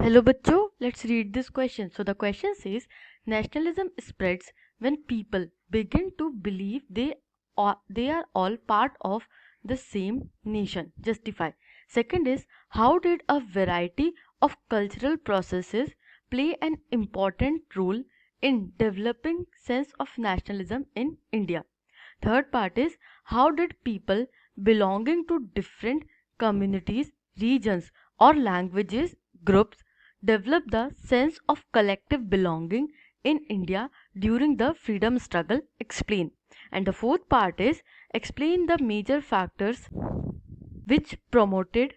Hello bachcho, let's read this question. So the question says nationalism spreads when people begin to believe they are all part of the same nation. Justify. Second is how did a variety of cultural processes play an important role in developing sense of nationalism in India. Third part is how did people belonging to different communities, regions or languages groups develop the sense of collective belonging in India during the freedom struggle? Explain. And the fourth part is explain the major factors which promoted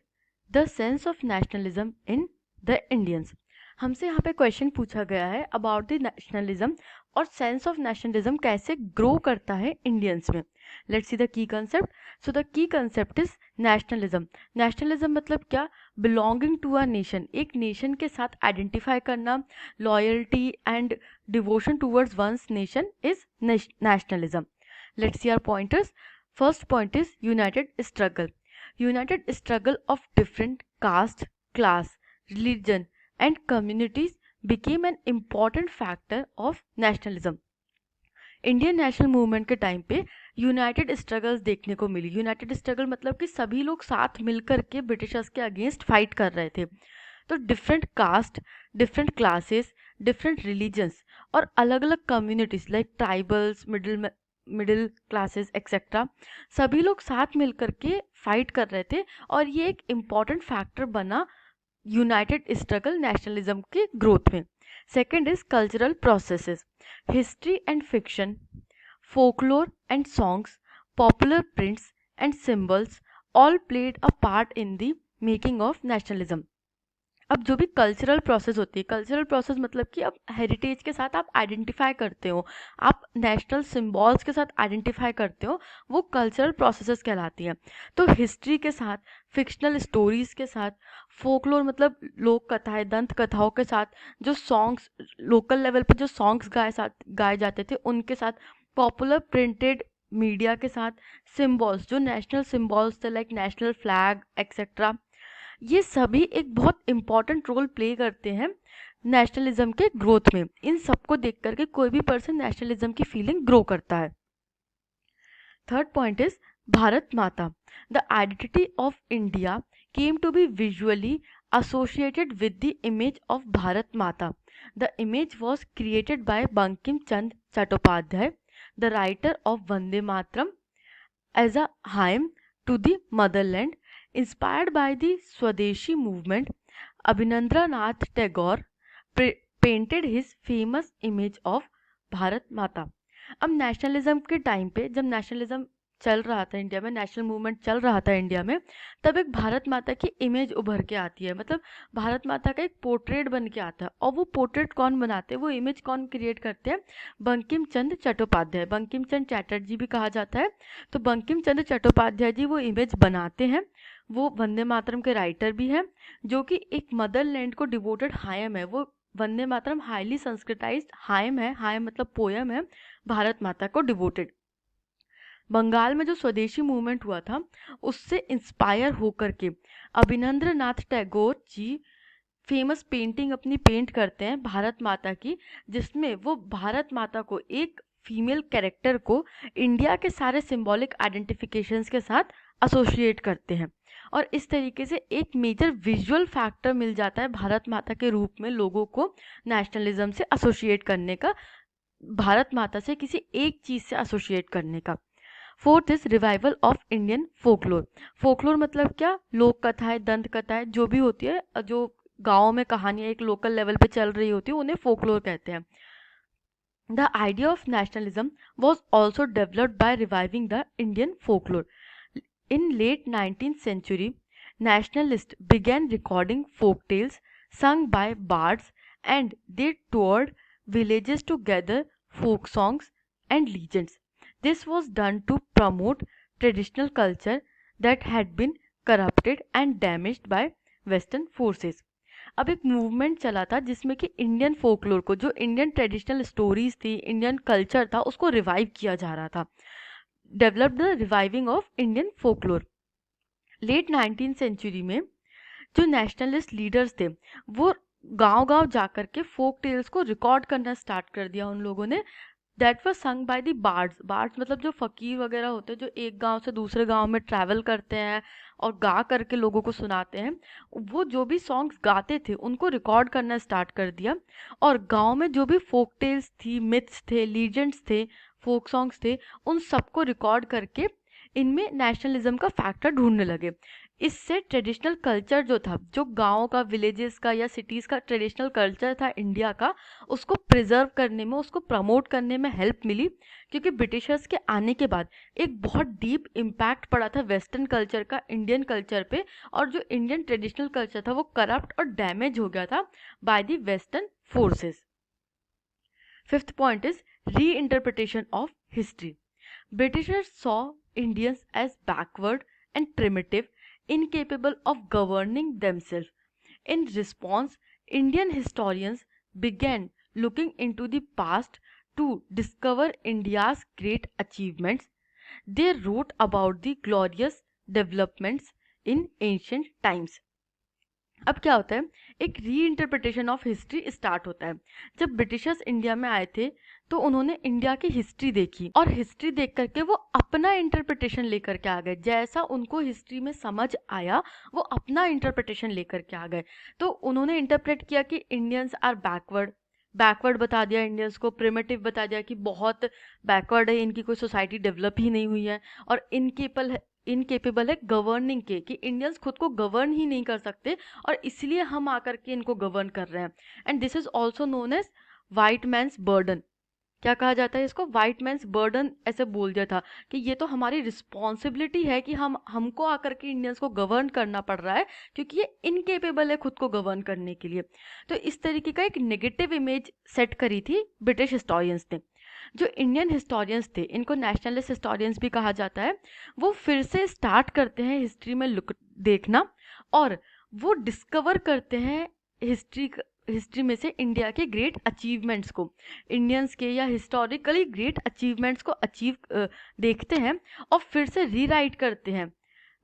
the sense of nationalism in the Indians. हमसे यहाँ पे question पूछा गया है about the nationalism और sense of nationalism कैसे grow करता है इंडियंस में. Let's see the key concept. So the key concept is nationalism. Nationalism मतलब क्या? बिलोंगिंग टू अ नेशन, एक नेशन के साथ आइडेंटिफाई करना, loyalty and devotion towards one's nation is nationalism. Let's see our pointers. First point is united struggle. United struggle of different caste, class, religion and communities became an important factor of nationalism. Indian national movement के time पे United struggles देखने को मिली. United struggle मतलब कि सभी लोग साथ मिलकर के ब्रिटिशर्स के अगेंस्ट फाइट कर रहे थे. तो different caste, different classes, different religions और अलग अलग communities like tribals, middle classes etcetera, सभी लोग साथ मिलकर के फाइट कर रहे थे और ये एक इम्पॉर्टेंट फैक्टर बना यूनाइटेड स्ट्रगल नेशनलिज्म के ग्रोथ में. Second is cultural processes. History and fiction, folklore and songs, popular prints and symbols all played a part in the making of nationalism. अब जो भी कल्चरल प्रोसेस होती है, cultural process मतलब कि अब हेरिटेज के साथ आप आइडेंटिफाई करते हो, आप नेशनल सिम्बॉल्स के साथ आइडेंटिफाई करते हो, वो कल्चरल प्रोसेसेस कहलाती हैं. तो हिस्ट्री के साथ, फिक्शनल स्टोरीज के साथ, फोकलोर मतलब लोक कथाएं, दंत कथाओं के साथ, जो सॉन्ग्स लोकल लेवल पे जो सॉन्ग्स गाए जाते थे उनके साथ, पॉपुलर प्रिंटेड मीडिया के साथ, सिम्बॉल्स जो नेशनल सिम्बॉल्स थे लाइक नेशनल फ्लैग एक्सेट्रा, ये सभी एक बहुत इंपॉर्टेंट रोल प्ले करते हैं नेशनलिज्म के ग्रोथ में. इन सबको देख करके कोई भी पर्सन नेशनलिज्म की फीलिंग ग्रो करता है. Third point is Bharat Mata. The identity of India came to be visually associated with the image of Bharat Mata. The image was created by Bankim Chand Chattopadhyay, the writer of Vande Mataram, as a hymn to the motherland. Inspired by the Swadeshi movement, Abhinandranath Tagore painted his famous image of Bharat माता. अब nationalism के time पे जब nationalism चल रहा था India में, national movement चल रहा था इंडिया में, तब एक भारत माता की इमेज उभर के आती है. मतलब भारत माता का एक पोर्ट्रेट बन के आता है. और वो पोर्ट्रेट कौन बनाते हैं, वो इमेज कौन क्रिएट करते हैं? बंकिम चंद्र चट्टोपाध्याय. बंकिम चंद्र चैटर्जी भी कहा जाता है. तो बंकिम चंद्र चट्टोपाध्याय जी वो इमेज बनाते हैं. वो वंदे मातरम के राइटर भी हैं, जो कि एक मदरलैंड को डिवोटेड हायम है. वो वंदे मातरम हाईली संस्कृताइज्ड हायम है. हायम मतलब पोयम है, भारत माता को डिवोटेड. बंगाल में जो स्वदेशी मूवमेंट हुआ था उससे इंस्पायर होकर के अभिनंद्रनाथ टैगोर जी फेमस पेंटिंग अपनी पेंट करते हैं भारत माता की, जिसमें वो भारत माता को, एक फीमेल कैरेक्टर को, इंडिया के सारे सिंबॉलिक आइडेंटिफिकेशंस के साथ एसोसिएट करते हैं. और इस तरीके से एक मेजर विजुअल फैक्टर मिल जाता है भारत माता के रूप में लोगों को नेशनलिज्म से एसोसिएट करने का, भारत माता से किसी एक चीज़ से एसोसिएट करने का. Fourth is revival of Indian folklore. Folklore मतलब क्या? लोक कथाएं, दंत कथाएं जो भी होती है, जो गाँव में कहानियाँ एक लोकल लेवल पे चल रही होती है, उन्हें फोकलोर कहते हैं. The idea of nationalism was also developed by reviving the Indian folklore. In late 19th century, nationalists began recording folk tales sung by bards, and they toured villages to gather folk songs and legends. This was done to promote traditional culture that had been corrupted and damaged by Western forces. अब एक movement चला था जिसमें कि Indian folklore को, जो Indian traditional stories थी, Indian culture था, उसको रिवाइव किया जा रहा था. Develop the reviving of Indian folklore. Late 19th century में जो नेशनलिस्ट लीडर्स थे वो गांव-गांव जाकर के फोक टेल्स को रिकॉर्ड करना स्टार्ट कर दिया उन लोगों ने। That was sung by the bards. Bards मतलब जो फकीर वगैरह होते हैं जो एक गांव से दूसरे गांव में ट्रैवल करते हैं और गा करके लोगों को सुनाते हैं, वो जो भी सॉन्ग्स गाते थे उनको रिकॉर्ड करना स्टार्ट कर दिया। और गांव में जो भी फोक टेल्स थी, मिथ्स थे, लीजेंड्स थे, फोक सॉन्ग्स थे, उन सबको रिकॉर्ड करके इनमें नेशनलिज्म का फैक्टर ढूंढने लगे। इससे ट्रेडिशनल कल्चर जो था, जो गाँव का, विलेजेस का या सिटीज़ का ट्रेडिशनल कल्चर था इंडिया का, उसको प्रिजर्व करने में, उसको प्रमोट करने में हेल्प मिली। क्योंकि ब्रिटिशर्स के आने के बाद एक बहुत डीप इम्पैक्ट पड़ा था वेस्टर्न कल्चर का इंडियन कल्चर पे, और जो इंडियन ट्रेडिशनल कल्चर था वो करप्ट और डैमेज हो गया था by the western forces. Fifth point is reinterpretation of history. Britishers saw Indians as backward and primitive, incapable of governing themselves. In response, Indian historians began looking into the past to discover India's great achievements. They wrote about the glorious developments in ancient times. अब क्या होता है, एक री interpretation of history start होता है। जब Britishers India में आए थे तो उन्होंने इंडिया की हिस्ट्री देखी और हिस्ट्री देख करके वो अपना इंटरप्रिटेशन लेकर के आ गए। जैसा उनको हिस्ट्री में समझ आया वो अपना इंटरप्रिटेशन लेकर के आ गए। तो उन्होंने इंटरप्रेट किया कि इंडियंस आर बैकवर्ड, बैकवर्ड बता दिया इंडियंस को, प्रिमिटिव बता दिया कि बहुत बैकवर्ड है, इनकी कोई सोसाइटी डेवलप ही नहीं हुई है, और इनकेपेबल है गवर्निंग के, कि इंडियंस खुद को गवर्न ही नहीं कर सकते और इसलिए हम आकर के इनको गवर्न कर रहे हैं। And this is also known as white man's burden. क्या कहा जाता है इसको? वाइट मैंस बर्डन ऐसे बोल दिया था कि ये तो हमारी रिस्पॉन्सिबिलिटी है कि हमको आकर के इंडियंस को गवर्न करना पड़ रहा है क्योंकि ये इनकेपेबल है खुद को गवर्न करने के लिए। तो इस तरीके का एक नेगेटिव इमेज सेट करी थी ब्रिटिश हिस्टोरियंस ने। जो इंडियन हिस्टोरियंस थे, इनको नेशनलिस्ट हिस्टोरियंस भी कहा जाता है, वो फिर से स्टार्ट करते हैं हिस्ट्री में लुक देखना, और वो डिस्कवर करते हैं हिस्ट्री में से इंडिया के ग्रेट अचीवमेंट्स को, इंडियंस के या हिस्टोरिकली ग्रेट अचीवमेंट्स को देखते हैं और फिर से रीराइट करते हैं।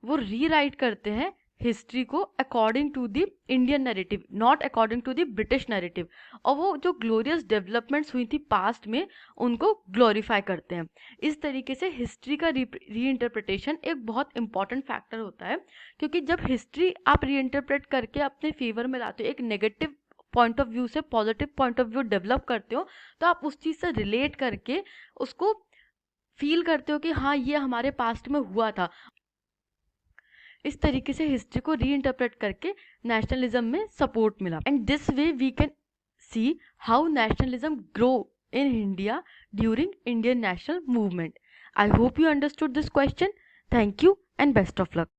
वो रीराइट करते हैं हिस्ट्री को according to the Indian narrative, not according to the British narrative. और वो जो ग्लोरियस डेवलपमेंट्स हुई थी पास्ट में उनको ग्लोरीफाई करते हैं। इस तरीके से हिस्ट्री का री इंटरप्रिटेशन एक बहुत इंपॉर्टेंट फैक्टर होता है, क्योंकि जब हिस्ट्री आप री इंटरप्रेट करके अपने फेवर में लाते हो, एक नेगेटिव पॉइंट ऑफ व्यू से positive point of view develop करते हो, तो आप उस चीज़ से रिलेट करके उसको फील करते हो कि हाँ ये हमारे पास्ट में हुआ था। इस तरीके से हिस्ट्री को री इंटरप्रेट करके नेशनलिज्म में सपोर्ट मिला। And this way we can see how nationalism grow in India during Indian national movement. I hope you understood this question. Thank you and best of luck.